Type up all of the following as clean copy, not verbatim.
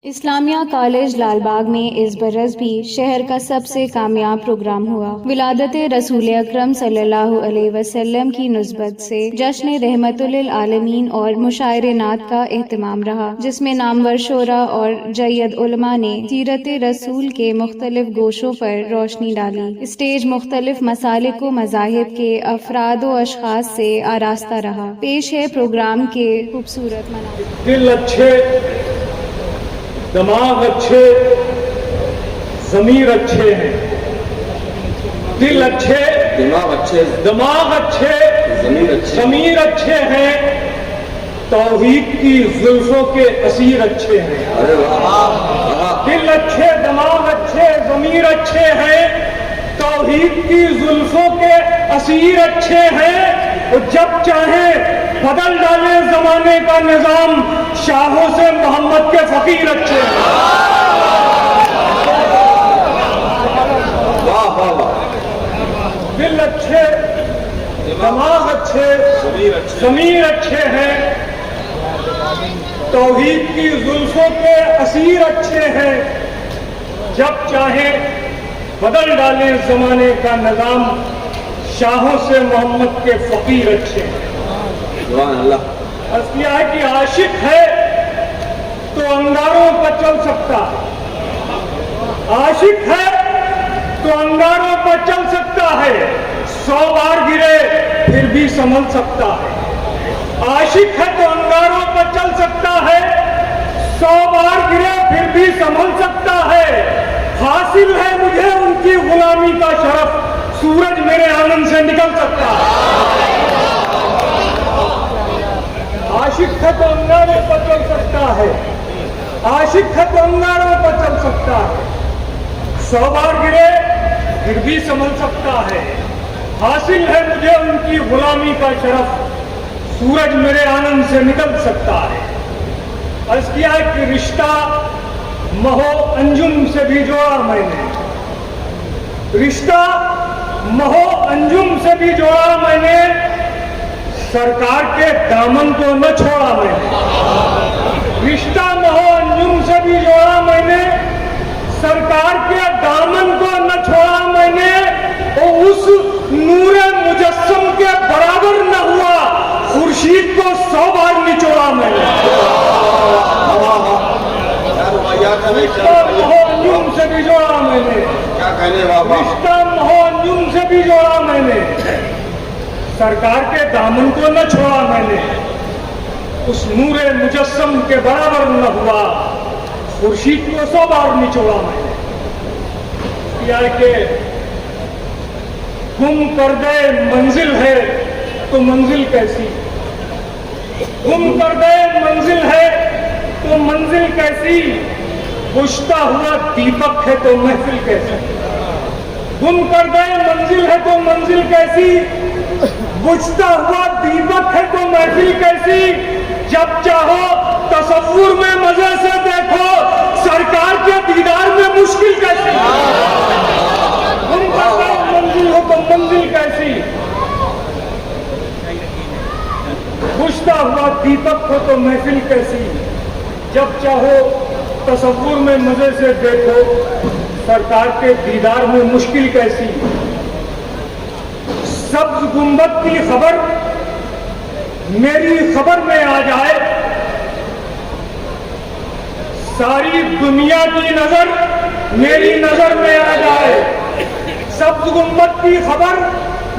اسلامیہ college Lal Bagh میں اس برس بھی شہر کا سب سے کامیاب پروگرام ہوا۔ ولادت رسول اکرم صلی اللہ علیہ وسلم کی نسبت سے جشن رحمت للعالمین اور مشاعرے نعت کا اہتمام رہا، جس میں نامور شعراء اور جید علماء نے سیرت رسول کے مختلف گوشوں پر روشنی ڈالی۔ اسٹیج مختلف مسالک و مذاہب کے افراد و اشخاص سے آراستہ رہا۔ پیش ہے پروگرام کے خوبصورت مناظر۔ دل اچھے، دماغ اچھے، ضمیر اچھے ہیں۔ دل اچھے، دماغ اچھے، ضمیر اچھے ہیں، توحید کی زلفوں کے اسیر اچھے ہیں۔ دل اچھے، دماغ اچھے، ضمیر اچھے ہیں، توحید کی زلفوں کے اسیر اچھے ہیں، اور جب چاہیں بدل ڈالے زمانے کا نظام، شاہوں سے محمد کے فقیر اچھے ہیں۔ دل اچھے، دماغ اچھے، ضمیر اچھے ہیں، توحید کی زلفوں کے اسیر اچھے ہیں، جب چاہیں بدل ڈالیں زمانے کا نظام، شاہوں سے محمد کے فقیر اچھے ہیں۔ عرض کیا ہے کہ عاشق ہے تو انگاروں پر چل سکتا ہے، عاشق ہے تو انگاروں پر چل سکتا ہے، 100 بار گرے پھر بھی سنبھل سکتا ہے۔ عاشق ہے تو انگاروں پر چل سکتا ہے، 100 بار گرے پھر بھی سنبھل سکتا ہے، حاصل ہے مجھے ان کی غلامی کا شرف، سورج میرے آنگن سے نکل سکتا ہے۔ عاشق ہے تو انگاروں پر چل سکتا ہے، عاشق ہے تو انگاروں پر چل سکتا ہے، 100 بار گرے پھر بھی سنبھل سکتا ہے، حاصل ہے مجھے ان کی غلامی کا شرف، سورج میرے آنگن سے نکل سکتا ہے۔ عرض کیا ہے کہ رشتہ مہو انجم سے بھی جوڑا میں نے، رشتہ مہو انجم سے بھی جوڑا میں نے، سرکار کے دامن کو نہ چھوڑا میں نے۔ رشتہ مہو انجم سے بھی جوڑا میں نے، سرکار کے دامن کو نہ چھوڑا میں نے، اور اس نور مجسم کے برابر نہ ہوا، خورشید کو 100 بار نچوڑا میں نے۔ رشتہ مہو انجم سے بھی جوڑا میں نے، رشتہ مہو انجم سے بھی جوڑا میں نے، سرکار کے دامن کو نہ چھوڑا میں نے، اس نور مجسم کے برابر نہ ہوا، خورشید کو 100 بار نچوڑا میں نے۔ کیا کہ گم کر گئے منزل ہے تو منزل کیسی، گم کر گئے منزل ہے تو منزل کیسی، بجھتا ہوا دیپک ہے تو محفل کیسی، گم کر گئے منزل ہے تو منزل کیسی، بجھتا ہوا دیپک ہے تو محفل کیسی، جب چاہو تصور میں مزے سے دیکھو، سرکار کے دیدار میں مشکل کیسی، گم کر گئے منزل ہو تو منزل کیسی، بجھتا ہوا دیپک ہو تو محفل کیسی، جب چاہو تصور میں مزے سے دیکھو، سرکار کے دیدار میں مشکل کیسی۔ سبز گنبد کی خبر میری خبر میں آ جائے، ساری دنیا کی نظر میری نظر میں آ جائے، سبز گنبد کی خبر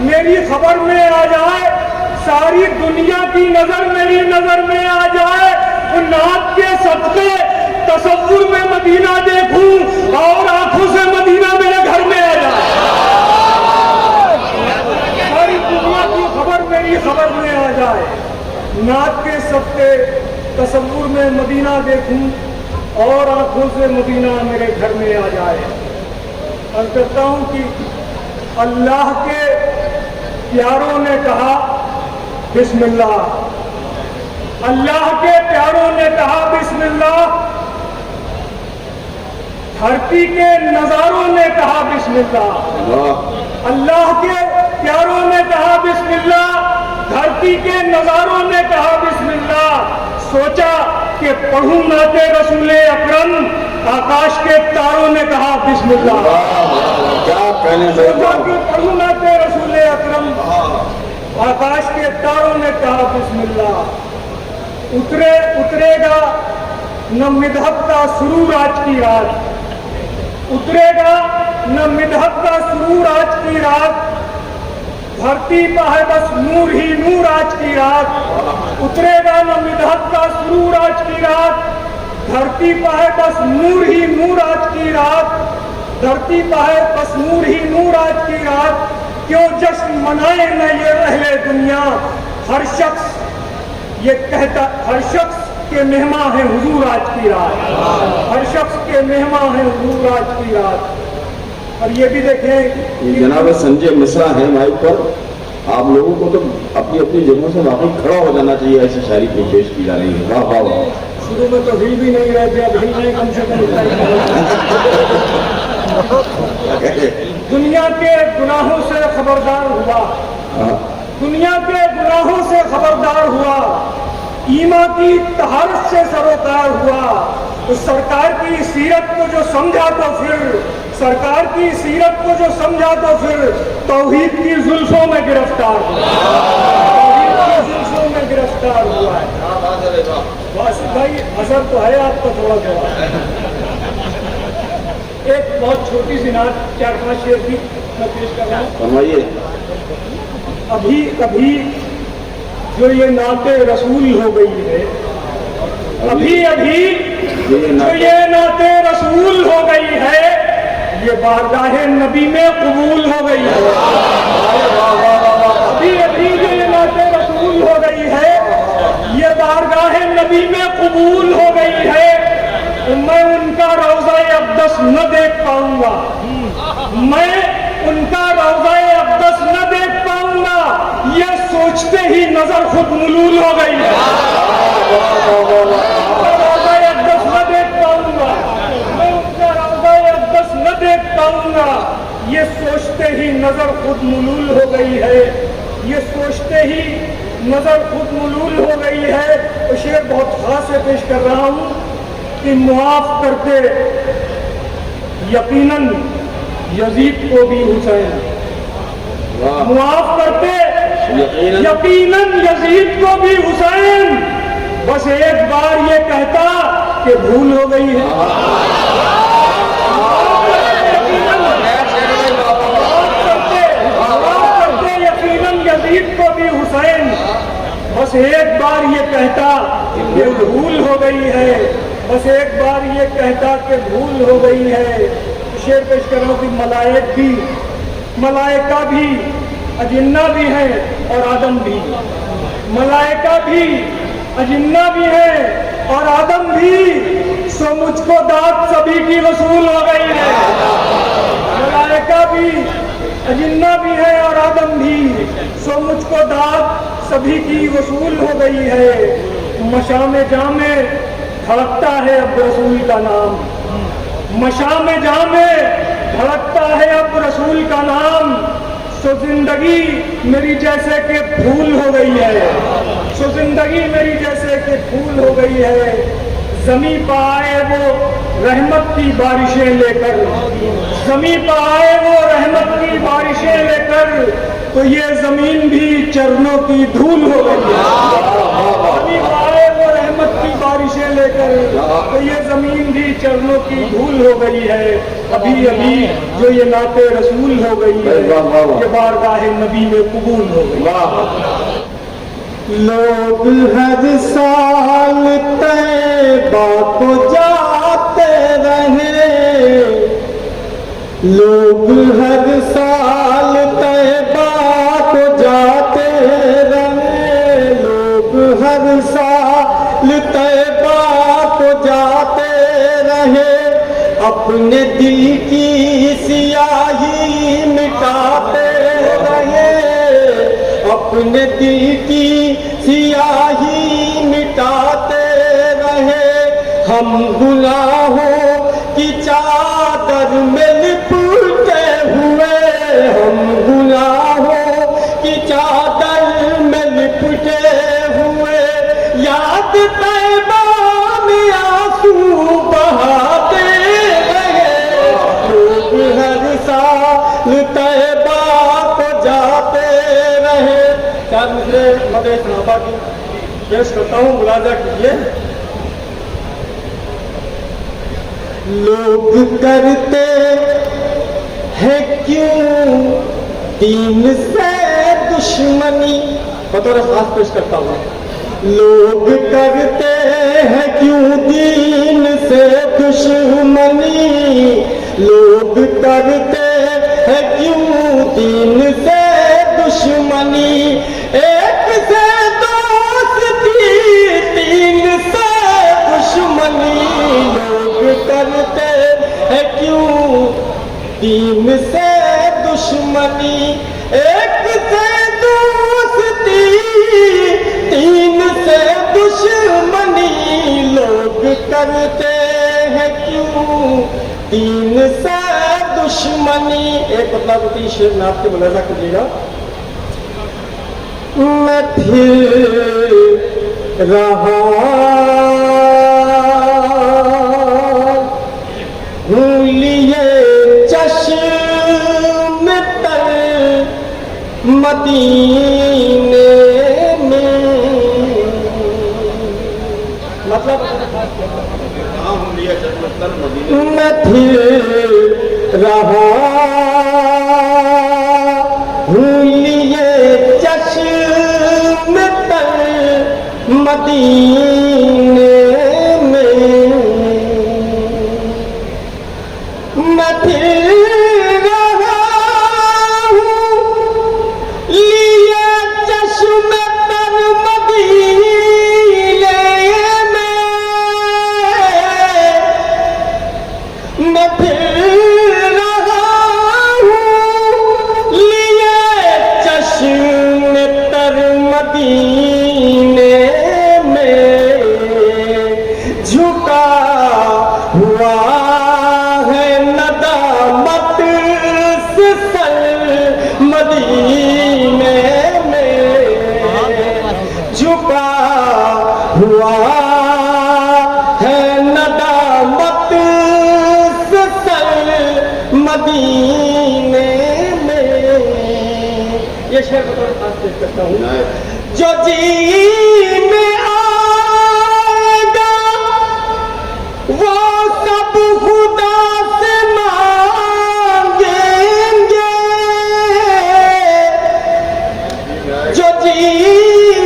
میری خبر میں آ جائے، ساری دنیا کی نظر میری نظر میں آ جائے، نعت کے صدقے تصور میں مدینہ دیکھوں اور آنکھوں سے مدینہ میرے گھر میں آ جائے، ساری دنیا کی خبر میری خبر میں آ جائے، نعت کے صدقے تصور میں مدینہ دیکھوں اور آنکھوں سے مدینہ میرے گھر میں آ جائے۔ عرض کرتا ہوں کہ اللہ کے پیاروں نے کہا بسم اللہ، اللہ کے پیاروں نے کہا بسم اللہ، دھرتی کے نظاروں نے کہا بسم اللہ، اللہ کے پیاروں نے کہا بسم اللہ، دھرتی کے نظاروں نے کہا بسم اللہ، سوچا کہ پڑھوں نعت رسول اکرم तारों ने कहा बिस्मिल्लाह, क्या कहने सोचा कि पढ़ूं नाते रसूल अकरम, आकाश के तारों ने कहा बिस्मिल्लाह। उतरेगा न मिधक का सुरूर आज की रात, उतरेगा न मिधक का सुरूर आज की रात, धरती पर है बस नूर ही नूर आज की रात। उतरेगा न मिधक का सुरूर आज की रात, धरती पर है बस नूर ही नूर आज की रात, धरती पर है बस नूर ही नूर आज की रात। क्यों जश्न मनाए न ये अहले दुनिया, हर शख्स ये कहता, हर शख्स के मेहमान है हुजूर आज की रात, हर शख्स के मेहमान है हुजूर आज की रात। और ये भी देखें जनाब संजय मिश्रा है माइक पर, आप लोगों को तो अपनी अपनी जगहों से वाकई खड़ा हो जाना चाहिए, ऐसी शायरी पेश की जा रही है। वाह वाह वाह। शुरू में तो हिल भी नहीं रहे थे, अब हिल रहे कम से कम। दुनिया के गुनाहों से खबरदार हुआ, दुनिया के गुनाहों से खबरदार हुआ, ईमान की तहारत से सरोकार हुआ। उस सरकार की सीरत को जो समझा तो फिर, सरकार की सीरत को जो समझा तो फिर तौहीद की जुल्फों में गिरफ्तार हुआ, तौहीद की जुल्फों में गिरफ्तार हुआ है। बस भाई असर तो है आपका थोड़ा थोड़ा। एक बहुत छोटी सी नात 4-5 शेर की मैं पेश कर रहा हूँ। फरमाइए। अभी अभी जो ये नाते रसूल हो गई है, अभी अभी जो ये नाते रसूल हो गई है, ये बारगाह नबी में कबूल हो गई है। अभी अभी जो ये नाते रसूल हो गई है, ये बारगाह नबी में कबूल हो गई है। मैं उनका रौज़ा अक़दस न देख पाऊंगा, मैं उनका रौज़ा अक़दस न देख पाऊंगा, ये सोचते ही नजर खुद मलूल हो गई है। रौज़ा अक़दस न देख पाऊंगा, मैं उनका रौज़ा अक़दस न देख पाऊंगा, ये सोचते ही नजर खुद मलूल हो गई है, ये सोचते ही नजर खुद मलूल हो गई है। तो शेर बहुत खास से पेश कर रहा हूं कि मुआफ करते यकीनन यजीद को भी हुसैन, मुआफ करते यकीनन यजीद को भी हुसैन, बस एक बार ये कहता कि भूल हो गई है। मुआफ करते यकीनन यजीद को भी हुसैन, बस एक बार ये कहता कि भूल हो गई है, बस एक बार ये कहता कि भूल हो गई है। शेर पेश कर रहा हूं कि मलाइका भी अजिन्ना भी है और आदम भी, मलाइका भी अजिन्ना भी है और आदम भी, सो मुझको दाद सभी की वसूल हो गई है। मलाइका भी अजिन्ना भी है और आदम भी, सो मुझको दाद सभी की वसूल हो गई है। मशाम जामे धड़कता है अब रसूल का नाम, मशाम जामे धड़कता है अब रसूल का नाम, सो जिंदगी मेरी जैसे कि फूल हो गई है, सो जिंदगी मेरी जैसे कि फूल हो गई है। ज़मीं पर आए वो रहमत की बारिशें लेकर, ज़मीं पर आए वो रहमत की बारिशें लेकर, तो ये जमीन भी चरणों की धूल हो गई है। ज़मीं पर आए वो रहमत की बारिशें लेकर, तो ये जमीन भी चरणों की धूल हो गई है। अभी अभी जो ये नाते रसूल हो गई है, ये बारगाह नबी में कबूल हो गई। लोग हर साल तैबा को जाते रहे, लोग हर साल तैबा को जाते रहे, लोग हर साल तैबा को जाते रहे, अपने दिल की सियाही मिटाते रहे, अपने दिल की सियाही मिटाते रहे। हम गुनाहों की चादर में लिपटे हुए, हम गुनाहों की चादर में लिपटे हुए, याद तैबा में आंसू बहाते रहे, तलबा की पेश करता हूँ, मुलाजा कीजिए। लोग करते हैं क्यों दीन से दुश्मनी, बतौर खास पेश करता हूँ। लोग करते हैं क्यों दीन से दुश्मनी, लोग करते हैं क्यों दीन से दुश्मनी, एक से दोस्ती तीन से दुश्मनी, लोग करते हैं क्यों दीन से दुश्मनी, एक से दोस्ती तीन से दुश्मनी, लोग करते हैं क्यों दीन से दुश्मनी। एक मतलब शेर में आपके मुलाजा कीजिएगा। मैं फिर रहा हूँ लिए चश्म तर मदीने में, मतलब मैं फिर रहा हूँ लिए चश्म तर मदीने में, मैं फिर रहा हूँ लिए चश्म तर मदीने में, मैं फिर रहा हूँ लिए चश्म तर मदीने में, झुका हुआ है नदामत से सर मदीने में, झुका हुआ है नदामत से सर मदीने में। ये शेर बतौर खास पेश करता हूँ। जो जी में आएगा वो सब खुदा से मांगेंगे, जो जी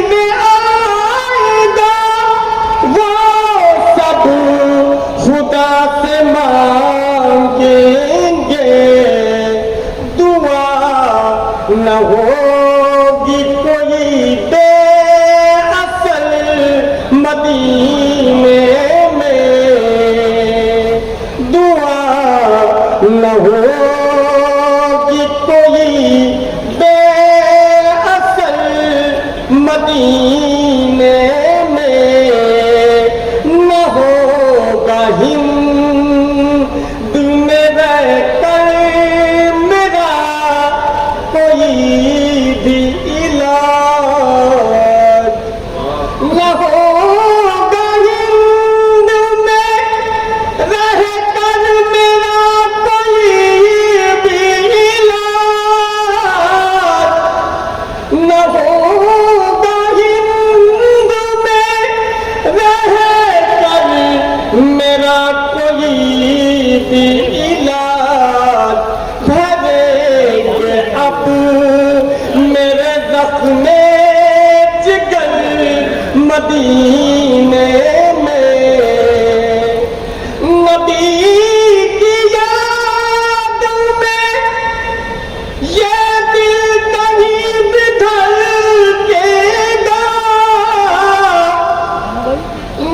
में आएगा वो सब खुदा से मांगेंगे, दुआ न होगी कोई बेअसल मदीने में, दुआ न होगी कोई बेअसल मदीने में, न होगा हिंद में रहकर मेरा कोई भी इलाज, न होगा हिंद में रहकर मेरा कोई भी इलाज, न होगा हिंद में रहकर मेरा कोई भी इलाज, भरेंगे अब मेरे जख्मे जिगर मदीने में, नबी की याद में ये दिल कहीं भी धड़केगा,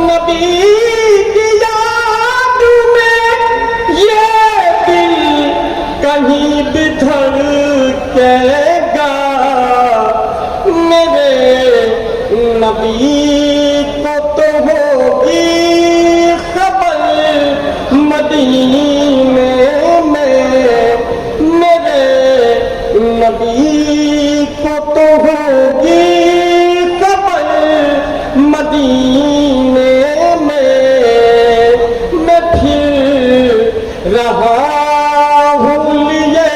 नबी की याद में ये दिल कहीं भी धड़केगा, मेरे नबी को तो होगी खबर मदीने में, मेरे नबी को तो होगी खबर मदीने में, मैं फिर रहा हूँ लिए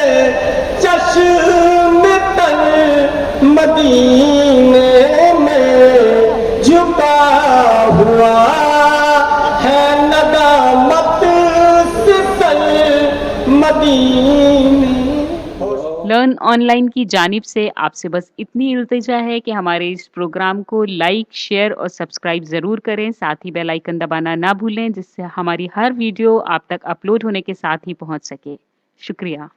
चश्म तर मदीने में। हुआ है नदामत से मदीने। लर्न ऑनलाइन की जानिब से आपसे बस इतनी इल्तिजा है कि हमारे इस प्रोग्राम को लाइक, शेयर और सब्सक्राइब ज़रूर करें। साथ ही बेल आइकन दबाना ना भूलें, जिससे हमारी हर वीडियो आप तक अपलोड होने के साथ ही पहुंच सके। शुक्रिया।